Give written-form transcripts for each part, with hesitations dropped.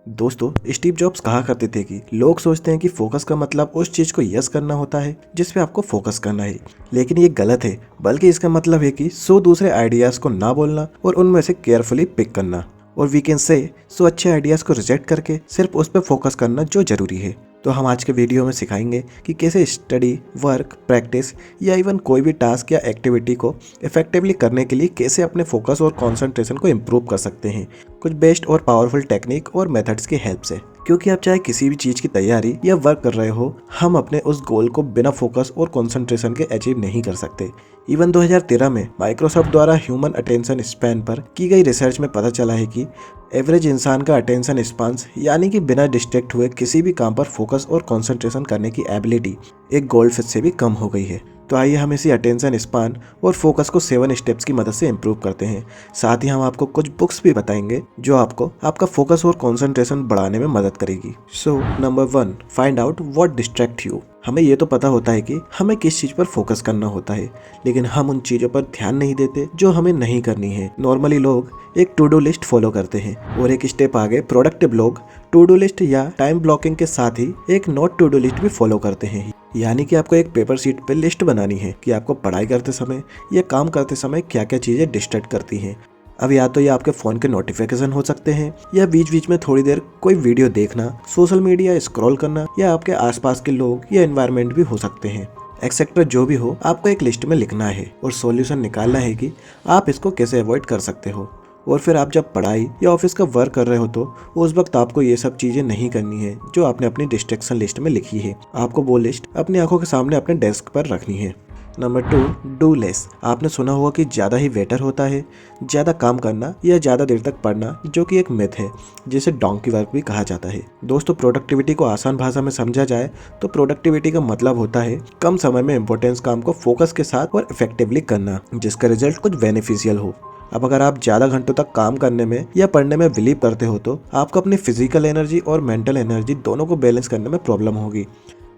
दोस्तों, Steve jobs कहा करते थे कि लोग सोचते हैं कि फोकस का मतलब उस चीज को यस करना होता है जिस पे आपको फोकस करना है, लेकिन ये गलत है। बल्कि इसका मतलब है कि 100 दूसरे आइडियाज को ना बोलना और उनमें से केयरफुली पिक करना। और वी कैन से 100 अच्छे आइडियाज को रिजेक्ट करके सिर्फ उस पर फोकस करना जो जरूरी है। तो हम आज के वीडियो में सिखाएंगे कि कैसे स्टडी, वर्क, प्रैक्टिस या इवन कोई भी टास्क या एक्टिविटी को इफेक्टिवली करने के लिए कैसे अपने फोकस और कंसंट्रेशन को इम्प्रूव कर सकते हैं, कुछ बेस्ट और पावरफुल टेक्निक और मेथड्स की हेल्प से। क्योंकि आप चाहे किसी भी चीज़ की तैयारी या वर्क कर रहे हो, हम अपने उस गोल को बिना फोकस और कंसंट्रेशन के अचीव नहीं कर सकते। इवन 2013 में माइक्रोसॉफ्ट द्वारा ह्यूमन अटेंशन स्पैन पर की गई रिसर्च में पता चला है कि एवरेज इंसान का अटेंशन स्पान, यानी कि बिना डिस्ट्रैक्ट हुए किसी भी काम पर फोकस और कंसंट्रेशन करने की एबिलिटी एक गोल्ड फिश से भी कम हो गई है। तो आइए हम इसी अटेंशन स्पान और फोकस को 7 स्टेप्स की मदद से इम्प्रूव करते हैं। साथ ही हम आपको कुछ बुक्स भी बताएंगे जो आपको आपका फोकस और कंसंट्रेशन बढ़ाने में मदद करेगी। So number 1, find out what distract you. हमें ये तो पता होता है कि हमें किस चीज़ पर फोकस करना होता है, लेकिन हम उन चीज़ों पर ध्यान नहीं देते जो हमें नहीं करनी है। नॉर्मली लोग एक टू डू लिस्ट फॉलो करते हैं और एक स्टेप आगे प्रोडक्टिव लोग टू डू लिस्ट या टाइम ब्लॉकिंग के साथ ही एक नोट टू डू लिस्ट भी फॉलो करते हैं। यानी कि आपको एक पेपर शीट पे लिस्ट बनानी है कि आपको पढ़ाई करते समय या काम करते समय क्या क्या चीज़ें डिस्ट्रैक्ट करती हैं। अब या तो ये आपके फ़ोन के नोटिफिकेशन हो सकते हैं, या बीच बीच में थोड़ी देर कोई वीडियो देखना, सोशल मीडिया स्क्रॉल करना, या आपके आसपास के लोग या एनवायरनमेंट भी हो सकते हैं। एक्सेट्रा जो भी हो, आपको एक लिस्ट में लिखना है और सॉल्यूशन निकालना है कि आप इसको कैसे अवॉइड कर सकते हो। और फिर आप जब पढ़ाई या ऑफिस का वर्क कर रहे हो तो उस वक्त आपको ये सब चीज़ें नहीं करनी है जो आपने अपनी डिस्ट्रैक्शन लिस्ट में लिखी है। आपको वो लिस्ट अपनी आंखों के सामने अपने डेस्क पर रखनी है। Number 2, do less. आपने सुना होगा कि ज़्यादा ही बेटर होता है, ज़्यादा काम करना या ज़्यादा देर तक पढ़ना, जो कि एक मिथ है जिसे डोंकी वर्क भी कहा जाता है। दोस्तों, प्रोडक्टिविटी को आसान भाषा में समझा जाए तो प्रोडक्टिविटी का मतलब होता है कम समय में इंपॉर्टेंस काम को फोकस के साथ और इफेक्टिवली करना, जिसका रिजल्ट कुछ बेनिफिशियल हो। अब अगर आप ज़्यादा घंटों तक काम करने में या पढ़ने में बिलीव करते हो तो आपको अपनी फिजिकल एनर्जी और मेंटल एनर्जी दोनों को बैलेंस करने में प्रॉब्लम होगी।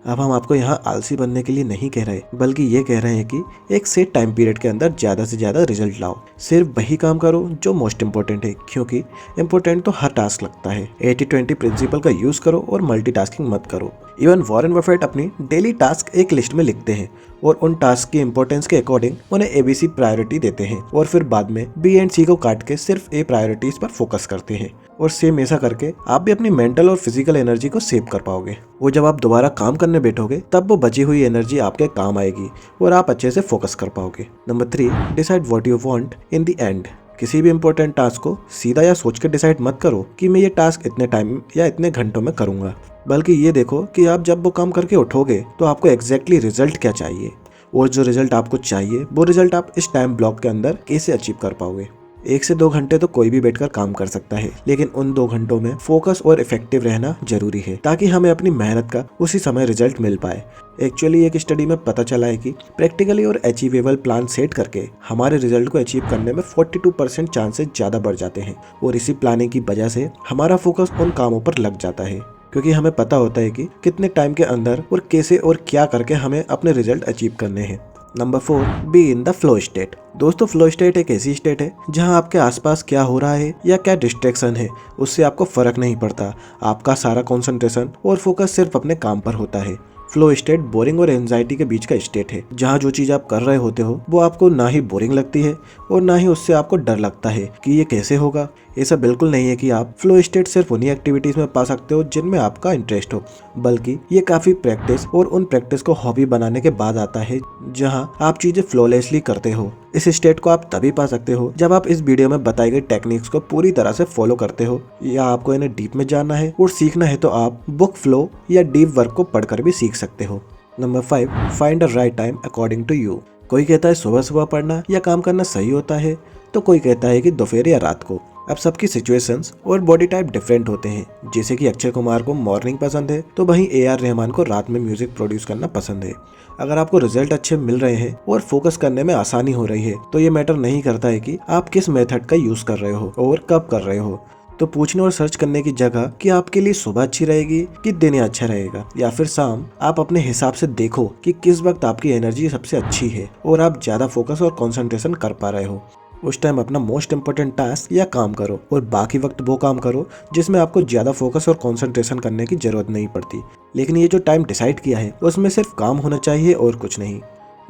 अब हम आपको यहाँ आलसी बनने के लिए नहीं कह रहे, बल्कि ये कह रहे हैं कि एक सेट टाइम पीरियड के अंदर ज़्यादा से ज़्यादा रिजल्ट लाओ। सिर्फ वही काम करो जो मोस्ट इंपॉर्टेंट है, क्योंकि इंपॉर्टेंट तो हर टास्क लगता है। 80-20 प्रिंसिपल का यूज़ करो और मल्टीटास्किंग मत करो। इवन वॉरेन बफेट अपनी डेली टास्क एक लिस्ट में लिखते हैं और उन टास्क की इंपॉर्टेंस के अकॉर्डिंग उन्हें ABC प्रायोरिटी देते हैं और फिर बाद में B एंड C को काट के सिर्फ A प्रायोरिटीज पर फोकस करते हैं। और सेम ऐसा करके आप भी अपनी मेंटल और फिजिकल एनर्जी को सेव कर पाओगे। वो जब आप दोबारा काम करने बैठोगे तब वो बची हुई एनर्जी आपके काम आएगी और आप अच्छे से फोकस कर पाओगे। Number 3, decide what you want in the end. किसी भी इंपॉर्टेंट टास्क को सीधा या सोच के डिसाइड मत करो कि मैं ये टास्क इतने टाइम या इतने घंटों में करूंगा, बल्कि ये देखो कि आप जब वो काम करके उठोगे तो आपको एग्जैक्टली रिजल्ट क्या चाहिए, और जो रिजल्ट आपको चाहिए वो रिजल्ट आप इस टाइम ब्लॉक के अंदर कैसे अचीव कर पाओगे। 1 से 2 घंटे तो कोई भी बैठकर काम कर सकता है, लेकिन उन 2 घंटों में फोकस और इफेक्टिव रहना जरूरी है ताकि हमें अपनी मेहनत का उसी समय रिजल्ट मिल पाए। एक्चुअली एक स्टडी में पता चला है कि प्रैक्टिकली और अचीवेबल प्लान सेट करके हमारे रिजल्ट को अचीव करने में 42% चांसेस ज़्यादा बढ़ जाते हैं। और इसी प्लानिंग की वजह से हमारा फोकस उन कामों पर लग जाता है, क्योंकि हमें पता होता है कि कितने टाइम के अंदर और कैसे और क्या करके हमें अपने रिजल्ट अचीव करने हैं। Number 4, be in the flow state. दोस्तों, फ्लो स्टेट एक ऐसी स्टेट है जहां आपके आसपास क्या हो रहा है या क्या डिस्ट्रैक्शन है उससे आपको फर्क नहीं पड़ता। आपका सारा कंसंट्रेशन और फोकस सिर्फ अपने काम पर होता है। फ्लो स्टेट बोरिंग और एंजाइटी के बीच का स्टेट है, जहाँ जो चीज़ आप कर रहे होते हो वो आपको ना ही बोरिंग लगती है और ना ही उससे आपको डर लगता है कि ये कैसे होगा। ऐसा बिल्कुल नहीं है कि आप फ्लो स्टेट सिर्फ उन्हीं एक्टिविटीज़ में पा सकते हो जिनमें आपका इंटरेस्ट हो, बल्कि ये काफ़ी प्रैक्टिस और उन प्रैक्टिस को हॉबी बनाने के बाद आता है जहाँ आप चीज़ें फ्लॉलेसली करते हो। इस स्टेट को आप तभी पा सकते हो जब आप इस वीडियो में बताई गई टेक्निक्स को पूरी तरह से फॉलो करते हो, या आपको इन्हें डीप में जानना है और सीखना है तो आप बुक फ्लो या डीप वर्क को पढ़कर भी सीख सकते हो। Number 5, find the right time according to you. कोई कहता है सुबह सुबह पढ़ना या काम करना सही होता है, तो कोई कहता है कि दोपहर या रात को। अब सबकी सिचुएशंस और बॉडी टाइप डिफरेंट होते हैं। जैसे कि अक्षय कुमार को मॉर्निंग पसंद है तो वहीं AR रहमान को रात में म्यूजिक प्रोड्यूस करना पसंद है। अगर आपको रिजल्ट अच्छे मिल रहे हैं और फोकस करने में आसानी हो रही है तो ये मैटर नहीं करता है कि आप किस मेथड का यूज कर रहे हो और कब कर रहे हो। तो पूछने और सर्च करने की जगह कि आपके लिए सुबह अच्छी रहेगी कि दिन अच्छा रहेगा या फिर शाम, आप अपने हिसाब से देखो कि किस वक्त आपकी एनर्जी सबसे अच्छी है और आप ज्यादा फोकस और कंसंट्रेशन कर पा रहे हो। उस टाइम अपना मोस्ट इंपोर्टेंट टास्क या काम करो और बाकी वक्त वो काम करो जिसमें आपको ज्यादा फोकस और कंसंट्रेशन करने की जरूरत नहीं पड़ती। लेकिन ये जो टाइम डिसाइड किया है उसमें सिर्फ काम होना चाहिए और कुछ नहीं।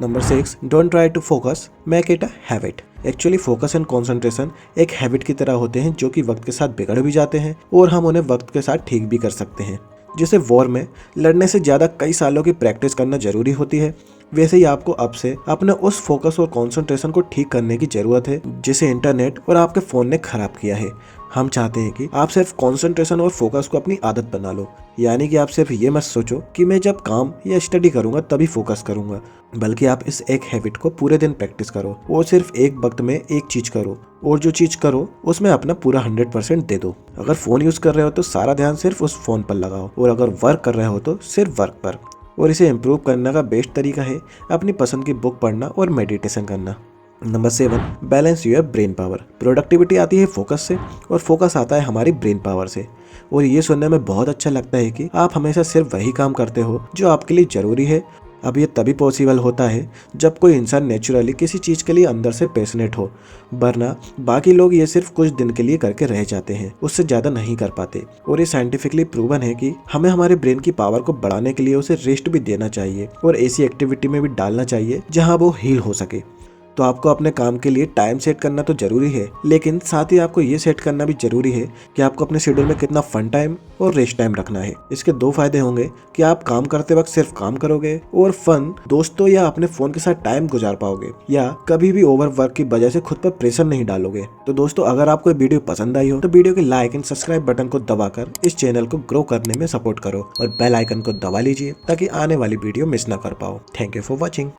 Number 6, don't try to focus, make it a habit. Actually focus and concentration एक हैबिट की तरह होते हैं जो कि वक्त के साथ बिगड़ भी जाते हैं और हम उन्हें वक्त के साथ ठीक भी कर सकते हैं। जिसे वॉर में लड़ने से ज़्यादा कई सालों की प्रैक्टिस करना जरूरी होती है, वैसे ही आपको अब से अपने उस फोकस और कंसंट्रेशन को ठीक करने की जरूरत है जिसे इंटरनेट और आपके फ़ोन ने खराब किया है। हम चाहते हैं कि आप सिर्फ कंसंट्रेशन और फोकस को अपनी आदत बना लो, यानी कि आप सिर्फ ये मत सोचो कि मैं जब काम या स्टडी करूंगा तभी फोकस करूंगा, बल्कि आप इस एक हैबिट को पूरे दिन प्रैक्टिस करो और सिर्फ एक वक्त में एक चीज करो और जो चीज करो उसमें अपना पूरा 100% दे दो। अगर फोन यूज कर रहे हो तो सारा ध्यान सिर्फ उस फोन पर लगाओ और अगर वर्क कर रहे हो तो सिर्फ वर्क पर। और इसे इम्प्रूव करने का बेस्ट तरीका है अपनी पसंद की बुक पढ़ना और मेडिटेशन करना। Number 7, balance your brain power. Productivity आती है फोकस से और फोकस आता है हमारी ब्रेन पावर से। और ये सुनने में बहुत अच्छा लगता है कि आप हमेशा सिर्फ वही काम करते हो जो आपके लिए ज़रूरी है। अब ये तभी पॉसिबल होता है जब कोई इंसान नेचुरली किसी चीज़ के लिए अंदर से पैशनेट हो, वरना बाकी लोग ये सिर्फ कुछ दिन के लिए करके रह जाते हैं, उससे ज़्यादा नहीं कर पाते। और ये साइंटिफिकली प्रूवन है कि हमें हमारे ब्रेन की पावर को बढ़ाने के लिए उसे रेस्ट भी देना चाहिए और ऐसी एक्टिविटी में भी डालना चाहिए जहाँ वो हील हो सके। तो आपको अपने काम के लिए टाइम सेट करना तो जरूरी है, लेकिन साथ ही आपको ये सेट करना भी जरूरी है कि आपको अपने शेड्यूल में कितना फन टाइम और रेस्ट टाइम रखना है। इसके दो फायदे होंगे कि आप काम करते वक्त सिर्फ काम करोगे और फन दोस्तों या अपने फोन के साथ टाइम गुजार पाओगे, या कभी भी ओवर वर्क की वजह से खुद पर प्रेशर नहीं डालोगे। तो दोस्तों, अगर आपको ये वीडियो पसंद आई हो तो वीडियो के लाइक एंड सब्सक्राइब बटन को दबाकर इस चैनल को ग्रो करने में सपोर्ट करो और बेल आइकन को दबा लीजिए ताकि आने वाली वीडियो मिस ना कर पाओ। Thank you for watching.